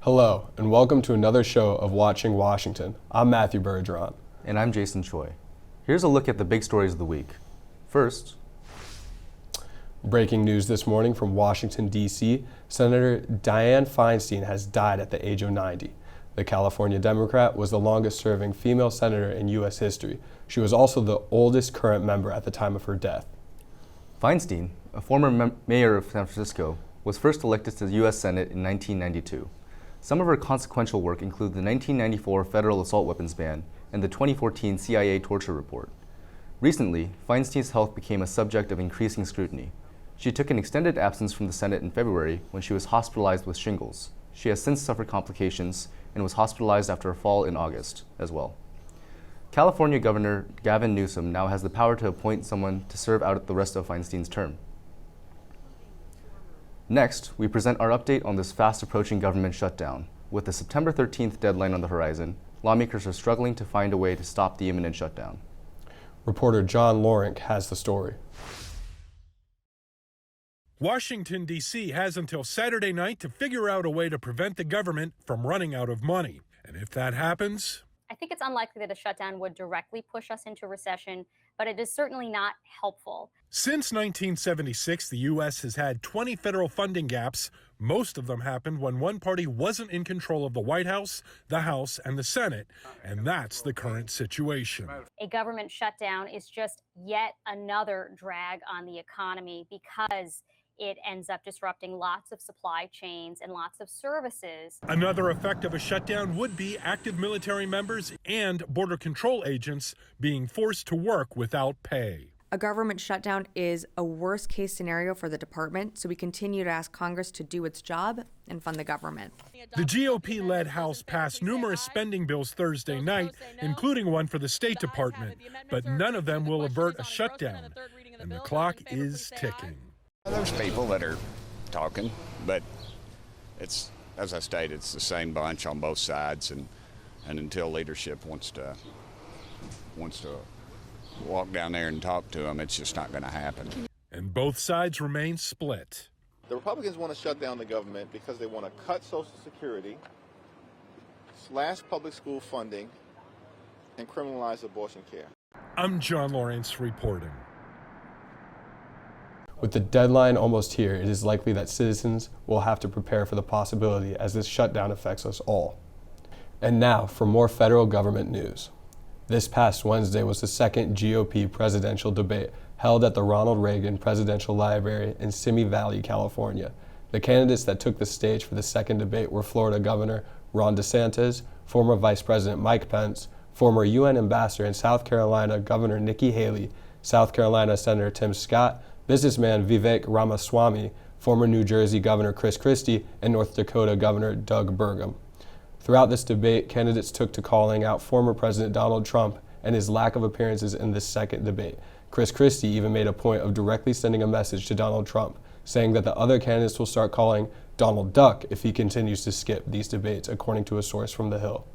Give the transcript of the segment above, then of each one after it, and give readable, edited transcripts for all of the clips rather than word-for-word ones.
Hello, and welcome to another show of Watching Washington. I'm Matthew Bergeron. And I'm Jason Choi. Here's a look at the big stories of the week. First, breaking news this morning from Washington, D.C., Senator Dianne Feinstein has died at the age of 90. The California Democrat was the longest-serving female senator in U.S. history. She was also the oldest current member at the time of her death. Feinstein, a former mayor of San Francisco, was first elected to the U.S. Senate in 1992. Some of her consequential work include the 1994 federal assault weapons ban and the 2014 CIA torture report. Recently, Feinstein's health became a subject of increasing scrutiny. She took an extended absence from the Senate in February when she was hospitalized with shingles. She has since suffered complications and was hospitalized after a fall in August as well. California Governor Gavin Newsom now has the power to appoint someone to serve out the rest of Feinstein's term. Next, we present our update on this fast-approaching government shutdown. With the September 13th deadline on the horizon, lawmakers are struggling to find a way to stop the imminent shutdown. Reporter John Lorink has the story. Washington, D.C. has until Saturday night to figure out a way to prevent the government from running out of money. And if that happens, I think it's unlikely that a shutdown would directly push us into recession, but it is certainly not helpful. Since 1976, the U.S. has had 20 federal funding gaps. Most of them happened when one party wasn't in control of the White House, the House, and the Senate, and that's the current situation. A government shutdown is just yet another drag on the economy because it ends up disrupting lots of supply chains and lots of services. Another effect of a shutdown would be active military members and border control agents being forced to work without pay. A government shutdown is a worst-case scenario for the department, so we continue to ask Congress to do its job and fund the government. The GOP-led House passed numerous spending bills Thursday night, including one for the State Department, but none of them will avert a shutdown, and the clock is ticking. There's people that are talking, but it's, as I stated, it's the same bunch on both sides, and until leadership wants to walk down there and talk to them, it's just not going to happen. And both sides remain split. The Republicans want to shut down the government because they want to cut Social Security, slash public school funding, and criminalize abortion care. I'm John Lawrence reporting. With the deadline almost here, it is likely that citizens will have to prepare for the possibility as this shutdown affects us all. And now for more federal government news. This past Wednesday was the second GOP presidential debate held at the Ronald Reagan Presidential Library in Simi Valley, California. The candidates that took the stage for the second debate were Florida Governor Ron DeSantis, former Vice President Mike Pence, former UN Ambassador in South Carolina Governor Nikki Haley, South Carolina Senator Tim Scott, businessman Vivek Ramaswamy, former New Jersey Governor Chris Christie, and North Dakota Governor Doug Burgum. Throughout this debate, candidates took to calling out former President Donald Trump and his lack of appearances in this second debate. Chris Christie even made a point of directly sending a message to Donald Trump, saying that the other candidates will start calling Donald Duck if he continues to skip these debates, according to a source from The Hill.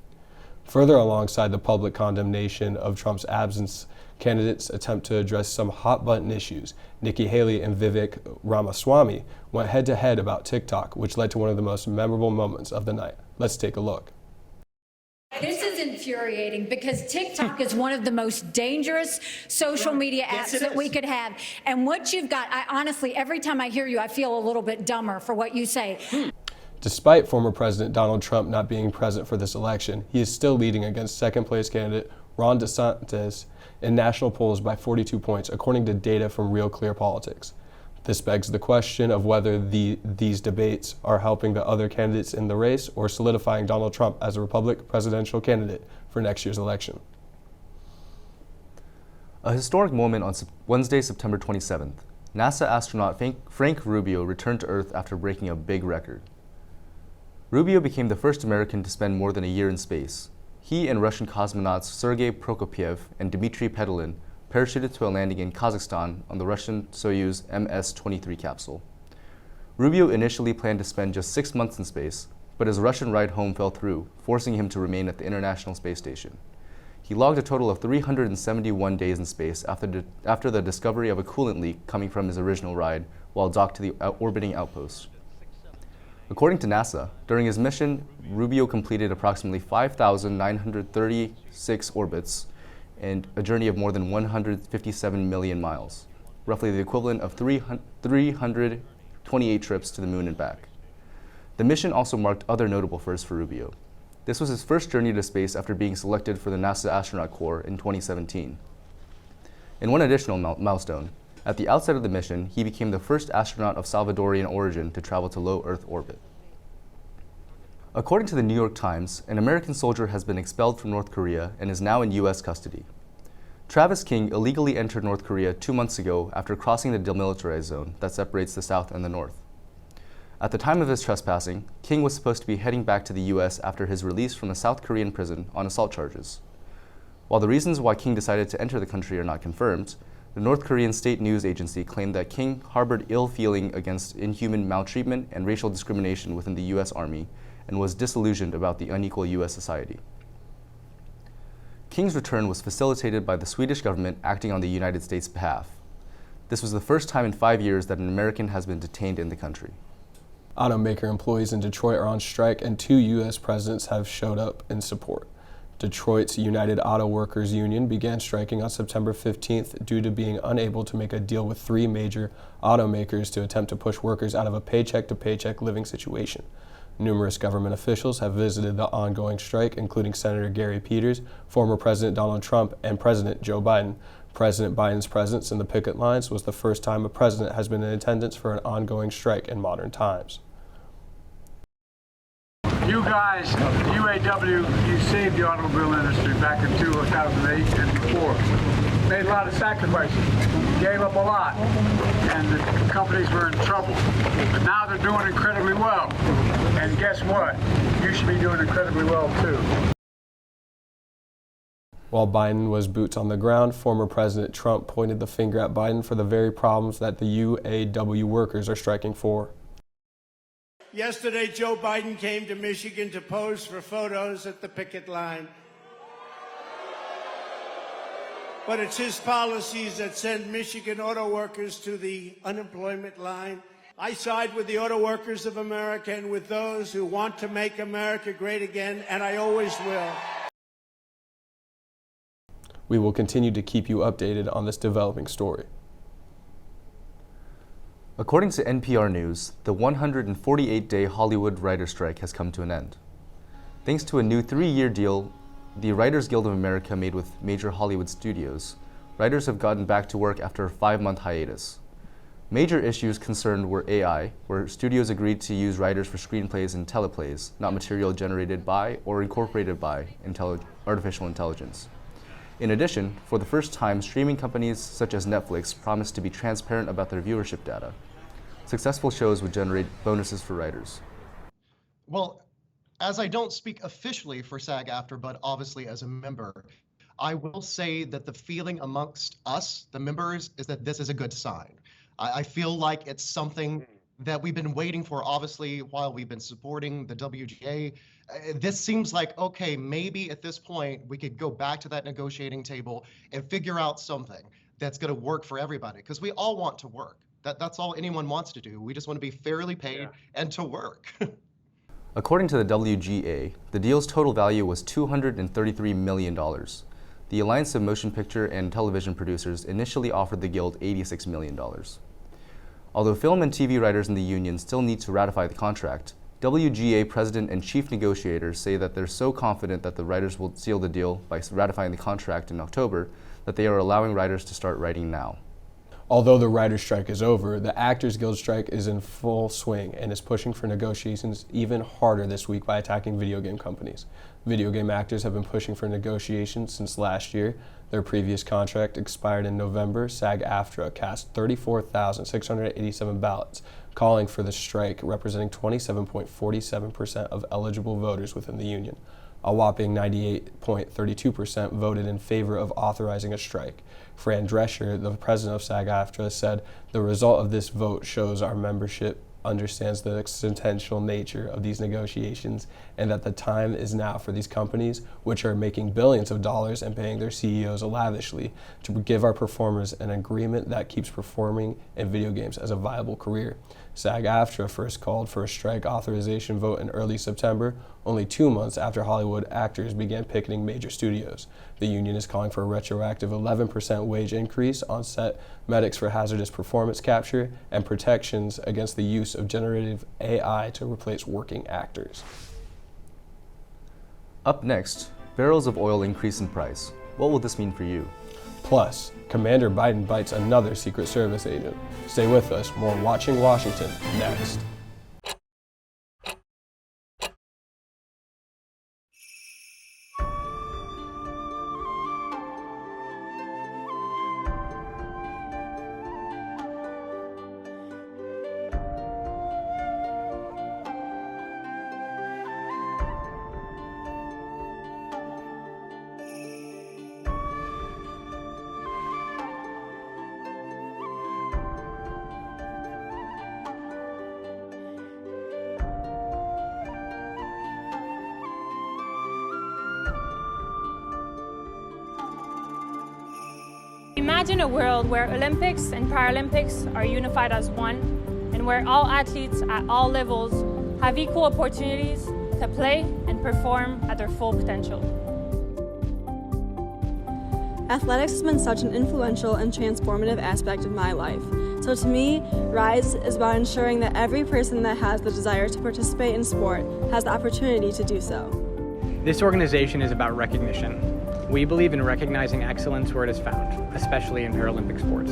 Further alongside the public condemnation of Trump's absence, candidates attempt to address some hot-button issues. Nikki Haley and Vivek Ramaswamy went head-to-head about TikTok, which led to one of the most memorable moments of the night. Let's take a look. This is infuriating because TikTok is one of the most dangerous social media apps that we could have. And what you've got, I honestly, every time I hear you, I feel a little bit dumber for what you say. Despite former President Donald Trump not being present for this election, he is still leading against second-place candidate Ron DeSantis in national polls by 42 points, according to data from Real Clear Politics. This begs the question of whether these debates are helping the other candidates in the race or solidifying Donald Trump as a Republican presidential candidate for next year's election. A historic moment on Wednesday, September 27th. NASA astronaut Frank Rubio returned to Earth after breaking a big record. Rubio became the first American to spend more than a year in space. He and Russian cosmonauts Sergei Prokopyev and Dmitry Pedalin parachuted to a landing in Kazakhstan on the Russian Soyuz MS-23 capsule. Rubio initially planned to spend just 6 months in space, but his Russian ride home fell through, forcing him to remain at the International Space Station. He logged a total of 371 days in space after the discovery of a coolant leak coming from his original ride while docked to the orbiting outpost. According to NASA, during his mission, Rubio completed approximately 5,936 orbits and a journey of more than 157 million miles, roughly the equivalent of 328 trips to the moon and back. The mission also marked other notable firsts for Rubio. This was his first journey to space after being selected for the NASA Astronaut Corps in 2017. In one additional milestone, at the outset of the mission, he became the first astronaut of Salvadorian origin to travel to low Earth orbit. According to the New York Times, an American soldier has been expelled from North Korea and is now in U.S. custody. Travis King illegally entered North Korea 2 months ago after crossing the demilitarized zone that separates the South and the North. At the time of his trespassing, King was supposed to be heading back to the U.S. after his release from a South Korean prison on assault charges. While the reasons why King decided to enter the country are not confirmed, the North Korean state news agency claimed that King harbored ill feeling against inhuman maltreatment and racial discrimination within the U.S. Army and was disillusioned about the unequal U.S. society. King's return was facilitated by the Swedish government acting on the United States' behalf. This was the first time in 5 years that an American has been detained in the country. Automaker employees in Detroit are on strike, and 2 U.S. presidents have showed up in support. Detroit's United Auto Workers Union began striking on September 15th due to being unable to make a deal with 3 major automakers to attempt to push workers out of a paycheck-to-paycheck living situation. Numerous government officials have visited the ongoing strike, including Senator Gary Peters, former President Donald Trump, and President Joe Biden. President Biden's presence in the picket lines was the first time a president has been in attendance for an ongoing strike in modern times. You guys, UAW, you saved the automobile industry back in 2008 and before. Made a lot of sacrifices, gave up a lot, and the companies were in trouble. But now they're doing incredibly well. And guess what? You should be doing incredibly well too. While Biden was boots on the ground, former President Trump pointed the finger at Biden for the very problems that the UAW workers are striking for. Yesterday, Joe Biden came to Michigan to pose for photos at the picket line. But it's his policies that send Michigan auto workers to the unemployment line. I side with the auto workers of America and with those who want to make America great again, and I always will. We will continue to keep you updated on this developing story. According to NPR News, the 148-day Hollywood writer strike has come to an end. Thanks to a new 3-year deal the Writers Guild of America made with major Hollywood studios, writers have gotten back to work after a 5-month hiatus. Major issues concerned were AI, where studios agreed to use writers for screenplays and teleplays, not material generated by or incorporated by artificial intelligence. In addition, for the first time, streaming companies such as Netflix promised to be transparent about their viewership data. Successful shows would generate bonuses for writers. Well, as I don't speak officially for SAG-AFTRA, but obviously as a member, I will say that the feeling amongst us, the members, is that this is a good sign. I feel like it's something that we've been waiting for, obviously, while we've been supporting the WGA. This seems like, okay, maybe at this point we could go back to that negotiating table and figure out something that's going to work for everybody, because we all want to work. That's all anyone wants to do. We just want to be fairly paid and to work. According to the WGA, the deal's total value was $233 million. The Alliance of Motion Picture and Television Producers initially offered the Guild $86 million. Although film and TV writers in the union still need to ratify the contract, WGA president and chief negotiators say that they're so confident that the writers will seal the deal by ratifying the contract in October that they are allowing writers to start writing now. Although the writer's strike is over, the Actors Guild strike is in full swing and is pushing for negotiations even harder this week by attacking video game companies. Video game actors have been pushing for negotiations since last year. Their previous contract expired in November. SAG-AFTRA cast 34,687 ballots, calling for the strike, representing 27.47% of eligible voters within the union. A whopping 98.32% voted in favor of authorizing a strike. Fran Drescher, the president of SAG-AFTRA, said, "The result of this vote shows our membership understands the existential nature of these negotiations and that the time is now for these companies, which are making billions of dollars and paying their CEOs lavishly, to give our performers an agreement that keeps performing in video games as a viable career." SAG-AFTRA first called for a strike authorization vote in early September, only 2 months after Hollywood actors began picketing major studios. The union is calling for a retroactive 11% wage increase on set medics for hazardous performance capture and protections against the use of generative AI to replace working actors. Up next, barrels of oil increase in price. What will this mean for you? Plus, Commander Biden bites another Secret Service agent. Stay with us, more Watching Washington next. Imagine a world where Olympics and Paralympics are unified as one, and where all athletes at all levels have equal opportunities to play and perform at their full potential. Athletics has been such an influential and transformative aspect of my life. So to me, RISE is about ensuring that every person that has the desire to participate in sport has the opportunity to do so. This organization is about recognition. We believe in recognizing excellence where it is found, especially in Paralympic sports.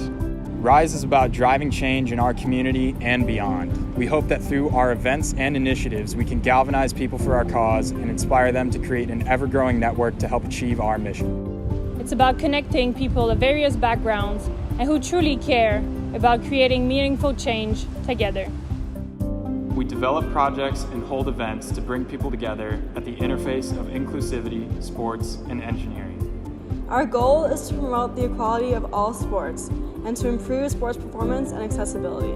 RISE is about driving change in our community and beyond. We hope that through our events and initiatives, we can galvanize people for our cause and inspire them to create an ever-growing network to help achieve our mission. It's about connecting people of various backgrounds and who truly care about creating meaningful change together. We develop projects and hold events to bring people together at the interface of inclusivity, sports, and engineering. Our goal is to promote the equality of all sports and to improve sports performance and accessibility.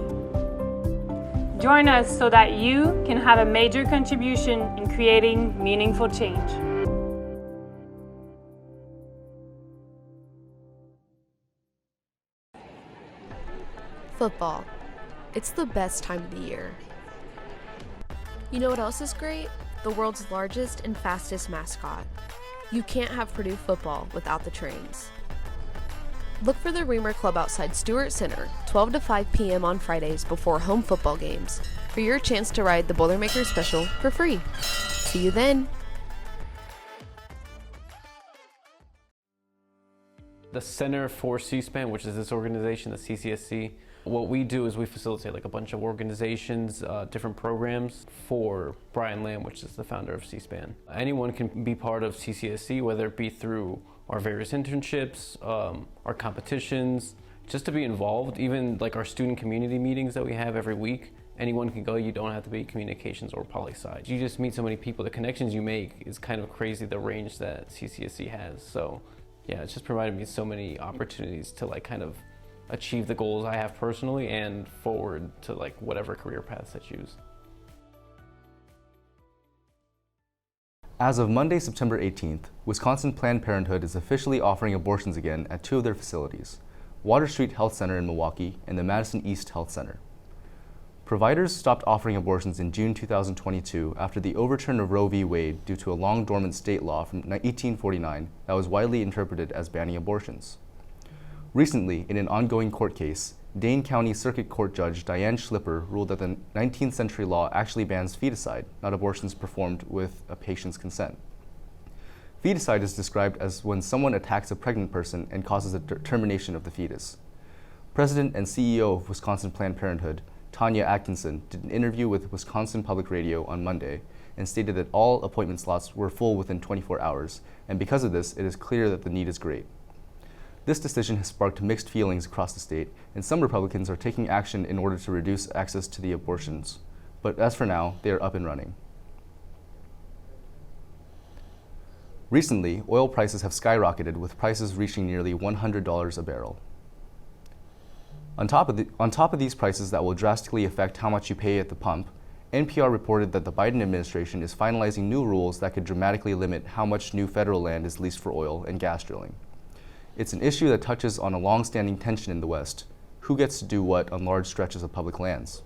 Join us so that you can have a major contribution in creating meaningful change. Football. It's the best time of the year. You know what else is great? The world's largest and fastest mascot. You can't have Purdue football without the trains. Look for the Reamer Club outside Stewart Center, 12 to 5 p.m. on Fridays before home football games, for your chance to ride the Boilermaker Special for free. See you then! The Center for C-SPAN, which is this organization, the CCSC, what we do is we facilitate like a bunch of organizations, different programs for Brian Lamb, which is the founder of C-SPAN. Anyone can be part of CCSC, whether it be through our various internships, our competitions, just to be involved, even like our student community meetings that we have every week. Anyone can go, you don't have to be communications or poli-sci. You just meet so many people, the connections you make is kind of crazy, the range that CCSC has. So yeah, it's just provided me so many opportunities to like kind of achieve the goals I have personally and forward to like whatever career paths I choose. As of Monday, September 18th, Wisconsin Planned Parenthood is officially offering abortions again at 2 of their facilities, Water Street Health Center in Milwaukee and the Madison East Health Center. Providers stopped offering abortions in June 2022 after the overturn of Roe v. Wade due to a long dormant state law from 1849 that was widely interpreted as banning abortions. Recently, in an ongoing court case, Dane County Circuit Court Judge Diane Schlipper ruled that the 19th century law actually bans feticide, not abortions performed with a patient's consent. Feticide is described as when someone attacks a pregnant person and causes a termination of the fetus. President and CEO of Wisconsin Planned Parenthood, Tanya Atkinson, did an interview with Wisconsin Public Radio on Monday and stated that all appointment slots were full within 24 hours, and because of this, it is clear that the need is great. This decision has sparked mixed feelings across the state, and some Republicans are taking action in order to reduce access to the abortions. But as for now, they are up and running. Recently, oil prices have skyrocketed, with prices reaching nearly $100 a barrel. On top of these prices that will drastically affect how much you pay at the pump, NPR reported that the Biden administration is finalizing new rules that could dramatically limit how much new federal land is leased for oil and gas drilling. It's an issue that touches on a long-standing tension in the West: who gets to do what on large stretches of public lands.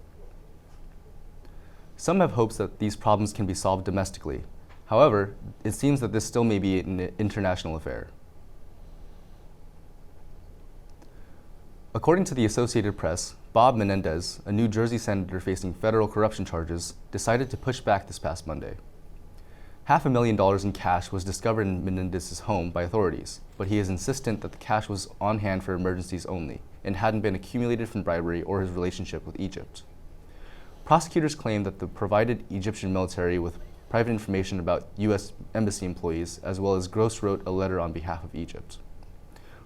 Some have hopes that these problems can be solved domestically. However, it seems that this still may be an international affair. According to the Associated Press, Bob Menendez, a New Jersey senator facing federal corruption charges, decided to push back this past Monday. $500,000 in cash was discovered in Menendez's home by authorities, but he is insistent that the cash was on hand for emergencies only and hadn't been accumulated from bribery or his relationship with Egypt. Prosecutors claim that the provided Egyptian military with private information about U.S. embassy employees, as well as Gross wrote a letter on behalf of Egypt,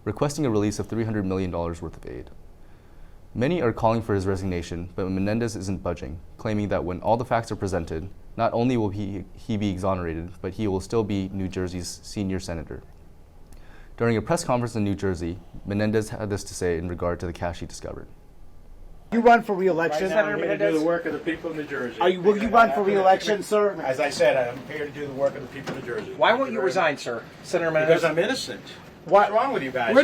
requesting a release of $300 million worth of aid. Many are calling for his resignation, but Menendez isn't budging, claiming that when all the facts are presented, not only will he be exonerated, but he will still be New Jersey's senior senator. During a press conference in New Jersey, Menendez had this to say in regard to the cash he discovered. You run for re-election, Right now, I'm here to do the work of the people of New Jersey. Will you run for re-election, sir? As I said, I'm here to do the work of the people of New Jersey. Why won't you resign, sir? Senator Menendez? Because I'm innocent. What's wrong with you guys?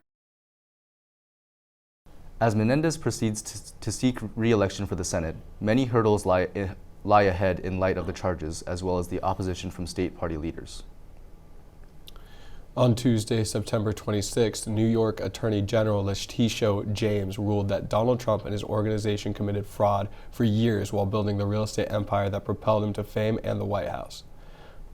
As Menendez proceeds to seek re-election for the Senate, many hurdles lie ahead in light of the charges, as well as the opposition from state party leaders. On Tuesday, September 26th, New York Attorney General Letitia James ruled that Donald Trump and his organization committed fraud for years while building the real estate empire that propelled him to fame and the White House.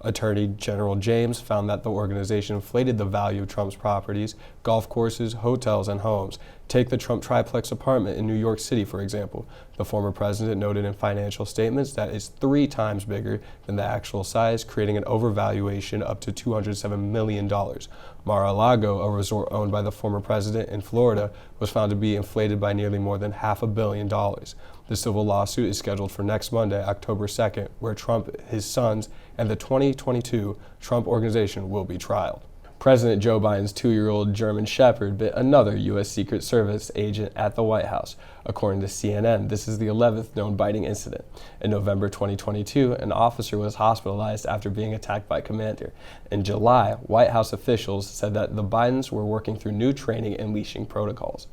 Attorney General James found that the organization inflated the value of Trump's properties, golf courses, hotels, and homes. Take the Trump triplex apartment in New York City, for example. The former president noted in financial statements that it's 3 times bigger than the actual size, creating an overvaluation up to $207 million. Mar-a-Lago, a resort owned by the former president in Florida, was found to be inflated by nearly more than $500 million. The civil lawsuit is scheduled for next Monday, October 2nd, where Trump, his sons, and the 2022 Trump Organization will be trialed. President Joe Biden's 2-year-old German Shepherd bit another U.S. Secret Service agent at the White House. According to CNN, this is the 11th known biting incident. In November 2022, an officer was hospitalized after being attacked by a commander. In July, White House officials said that the Bidens were working through new training and leashing protocols.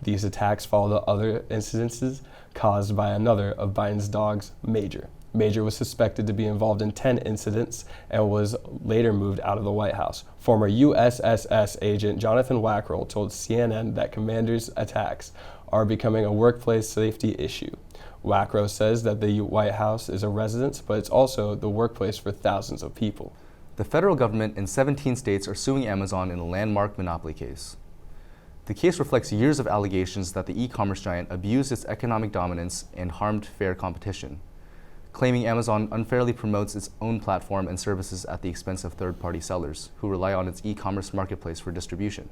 These attacks follow other incidences caused by another of Biden's dogs, Major. Major was suspected to be involved in 10 incidents and was later moved out of the White House. Former USSS agent Jonathan Wackrell told CNN that commanders' attacks are becoming a workplace safety issue. Wackrell says that the White House is a residence, but it's also the workplace for thousands of people. The federal government and 17 states are suing Amazon in a landmark monopoly case. The case reflects years of allegations that the e-commerce giant abused its economic dominance and harmed fair competition, claiming Amazon unfairly promotes its own platform and services at the expense of third-party sellers who rely on its e-commerce marketplace for distribution.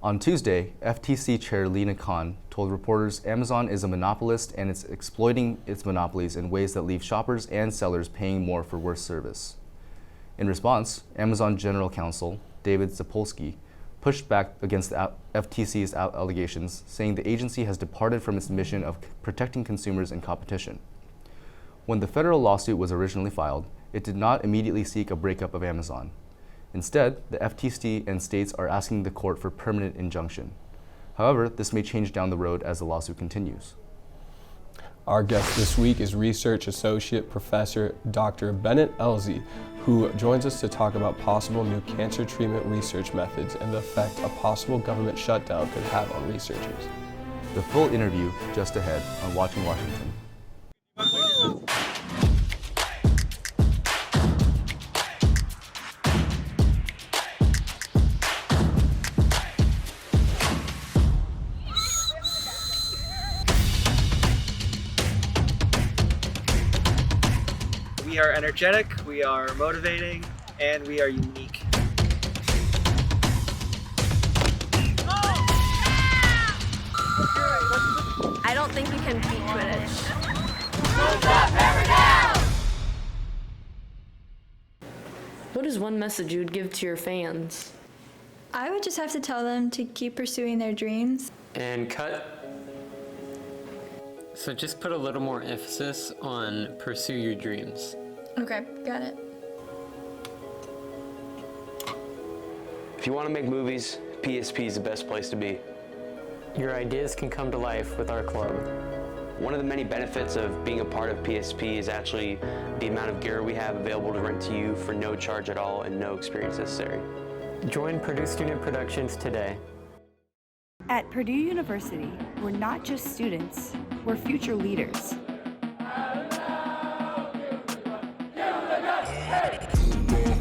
On Tuesday, FTC Chair Lina Khan told reporters Amazon is a monopolist and it's exploiting its monopolies in ways that leave shoppers and sellers paying more for worse service. In response, Amazon General Counsel David Zapolsky pushed back against the FTC's allegations, saying the agency has departed from its mission of protecting consumers and competition. When the federal lawsuit was originally filed, it did not immediately seek a breakup of Amazon. Instead, the FTC and states are asking the court for permanent injunction. However, this may change down the road as the lawsuit continues. Our guest this week is Research Associate Professor Dr. Bennett Elzey, who joins us to talk about possible new cancer treatment research methods and the effect a possible government shutdown could have on researchers. The full interview just ahead on Watching Washington. We are energetic, we are motivating, and we are unique. I don't think you can beat Quidditch. What is one message you would give to your fans? I would just have to tell them to keep pursuing their dreams. And cut. So just put a little more emphasis on pursue your dreams. Okay, got it. If you want to make movies, PSP is the best place to be. Your ideas can come to life with our club. One of the many benefits of being a part of PSP is actually the amount of gear we have available to rent to you for no charge at all and no experience necessary. Join Purdue Student Productions today. At Purdue University, we're not just students, we're future leaders.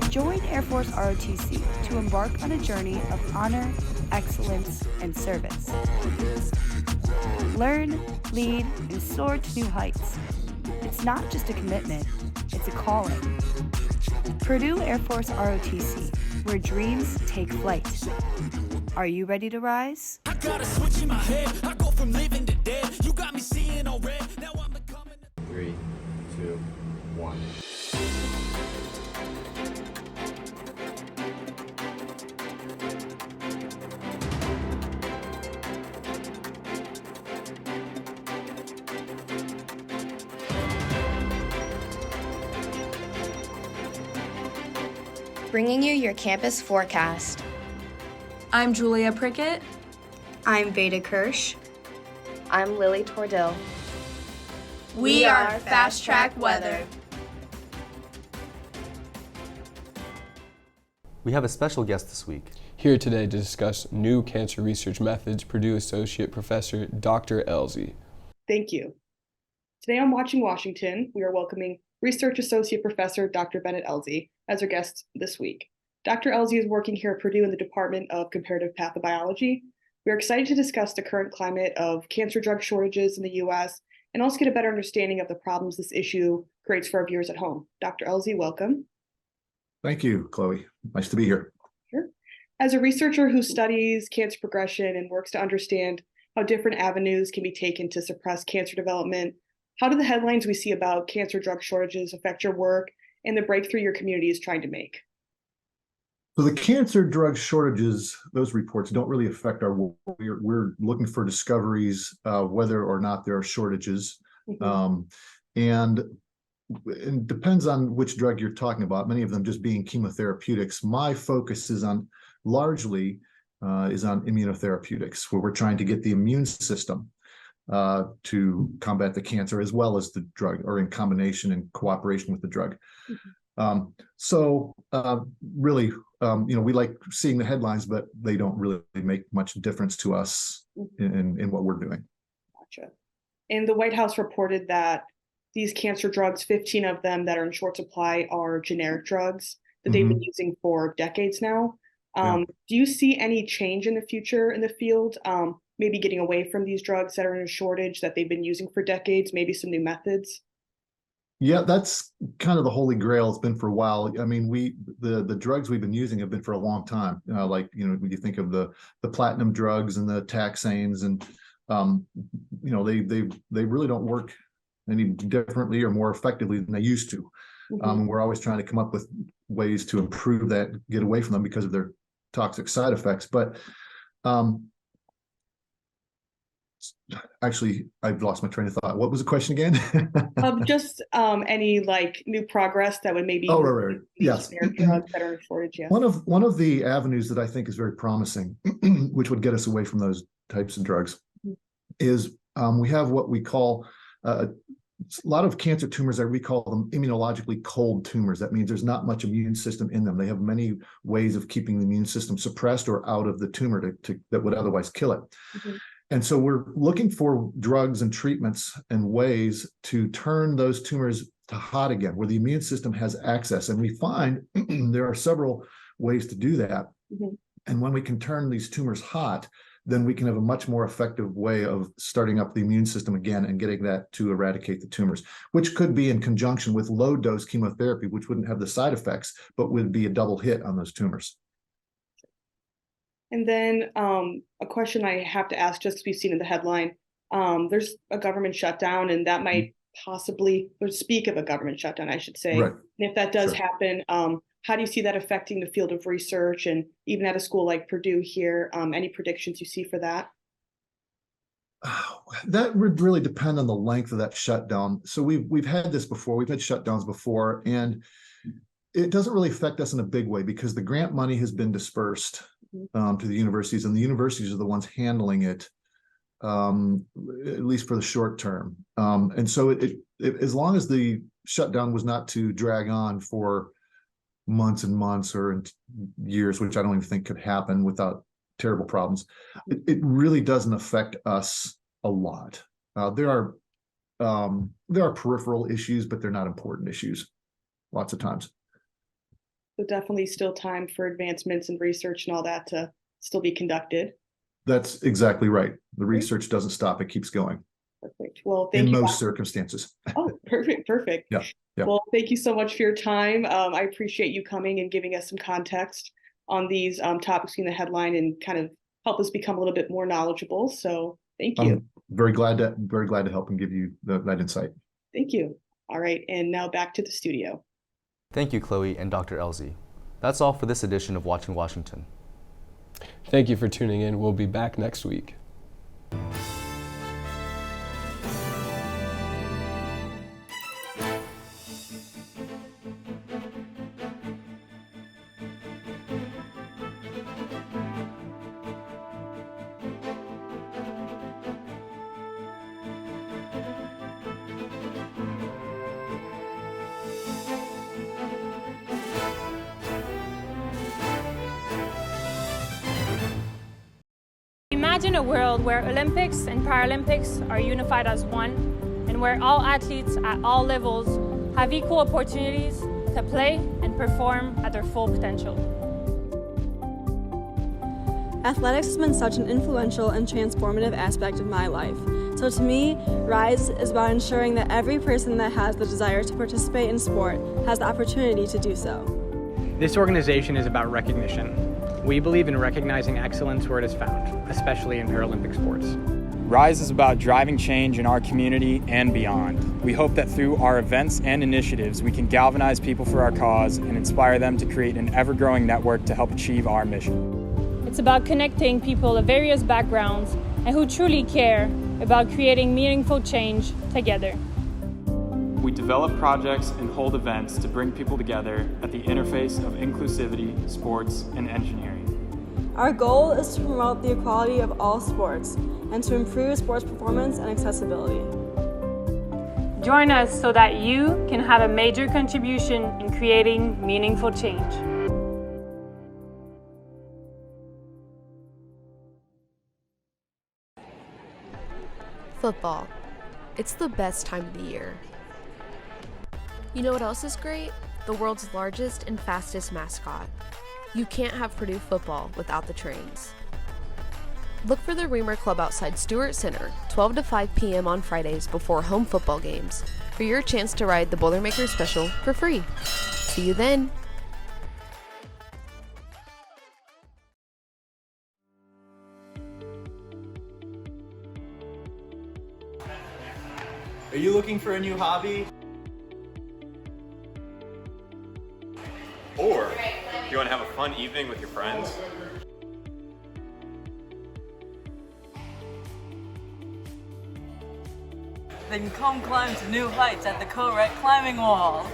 Join Air Force ROTC to embark on a journey of honor, excellence, and service. Learn, lead, and soar to new heights. It's not just a commitment, it's a calling. Purdue Air Force ROTC, where dreams take flight. Are you ready to rise? I got a switch in my head. I go from living to dead. You got me seeing all red. Now I'm becoming. 3, 2, 1. Bringing you your campus forecast. I'm Julia Prickett. I'm Veda Kirsch. I'm Lily Tordill. We are Fast Track Weather. We have a special guest this week. Here today to discuss new cancer research methods, Purdue Associate Professor Dr. Elzy. Thank you. Today on Watching Washington, we are welcoming Research Associate Professor Dr. Bennett Elzy as our guest this week. Dr. Elzy is working here at Purdue in the Department of Comparative Pathobiology. We are excited to discuss the current climate of cancer drug shortages in the U.S. and also get a better understanding of the problems this issue creates for our viewers at home. Dr. Elzy, welcome. Thank you, Chloe. Nice to be here. Sure. As a researcher who studies cancer progression and works to understand how different avenues can be taken to suppress cancer development, how do the headlines we see about cancer drug shortages affect your work and the breakthrough your community is trying to make? So the cancer drug shortages, those reports don't really affect our work. We're looking for discoveries, whether or not there are shortages. And it depends on which drug you're talking about, many of them just being chemotherapeutics. My focus is on largely is on immunotherapeutics, where we're trying to get the immune system to combat the cancer as well as the drug, or in combination and cooperation with the drug. Really, we like seeing the headlines, but they don't really make much difference to us in what we're doing. Gotcha. And the White House reported that these cancer drugs, 15 of them that are in short supply, are generic drugs that they've been using for decades now. Do you see any change in the future in the field? Maybe getting away from these drugs that are in a shortage that they've been using for decades, maybe some new methods? Yeah, that's kind of the holy grail. It's been for a while. I mean, the drugs we've been using have been for a long time. When you think of the platinum drugs and the taxanes, and they really don't work any differently or more effectively than they used to. We're always trying to come up with ways to improve that, get away from them because of their toxic side effects. But actually, I've lost my train of thought. What was the question again? Just any new progress that would maybe right. Yes. Drugs that are in shortage. Yes. One of the avenues that I think is very promising, which would get us away from those types of drugs, is we have what we call a lot of cancer tumors, we call them immunologically cold tumors. That means there's not much immune system in them. They have many ways of keeping the immune system suppressed or out of the tumor that would otherwise kill it. And so we're looking for drugs and treatments and ways to turn those tumors to hot again, where the immune system has access. And we find there are several ways to do that. And when we can turn these tumors hot, then we can have a much more effective way of starting up the immune system again and getting that to eradicate the tumors, which could be in conjunction with low-dose chemotherapy, which wouldn't have the side effects, but would be a double hit on those tumors. And then a question I have to ask, just because we've seen in the headline, there's a government shutdown, and that might possibly, or speak of a government shutdown, I should say. Right. And if that does happen, how do you see that affecting the field of research, and even at a school like Purdue here, any predictions you see for that? That would really depend on the length of that shutdown. So we've had this before. We've had shutdowns before, and it doesn't really affect us in a big way because the grant money has been dispersed to the universities, and the universities are the ones handling it at least for the short term. And so as long as the shutdown was not to drag on for months and months or years, which I don't even think could happen without terrible problems, it really doesn't affect us a lot. There are peripheral issues, but they're not important issues lots of times. So definitely still time for advancements and research and all that to still be conducted. That's exactly right. The research doesn't stop, it keeps going. Perfect. Well, thank you. In most circumstances. Oh, perfect. Yeah. Well, thank you so much for your time. I appreciate you coming and giving us some context on these topics in the headline and kind of help us become a little bit more knowledgeable. So thank you. I'm very glad to help and give you that insight. Thank you. All right. And now back to the studio. Thank you, Chloe and Dr. Elsie. That's all for this edition of Watching Washington. Thank you for tuning in. We'll be back next week. Imagine a world where Olympics and Paralympics are unified as one, and where all athletes at all levels have equal opportunities to play and perform at their full potential. Athletics has been such an influential and transformative aspect of my life. So to me, RISE is about ensuring that every person that has the desire to participate in sport has the opportunity to do so. This organization is about recognition. We believe in recognizing excellence where it is found, especially in Paralympic sports. RISE is about driving change in our community and beyond. We hope that through our events and initiatives, we can galvanize people for our cause and inspire them to create an ever-growing network to help achieve our mission. It's about connecting people of various backgrounds and who truly care about creating meaningful change together. We develop projects and hold events to bring people together at the interface of inclusivity, sports, and engineering. Our goal is to promote the equality of all sports and to improve sports performance and accessibility. Join us so that you can have a major contribution in creating meaningful change. Football. It's the best time of the year. You know what else is great? The world's largest and fastest mascot. You can't have Purdue football without the trains. Look for the Reamer Club outside Stewart Center, 12 to 5 p.m. on Fridays before home football games, for your chance to ride the Boilermaker Special for free. See you then! Are you looking for a new hobby? Or do you want to have a fun evening with your friends? Then come climb to new heights at the Co-Rec Climbing Wall.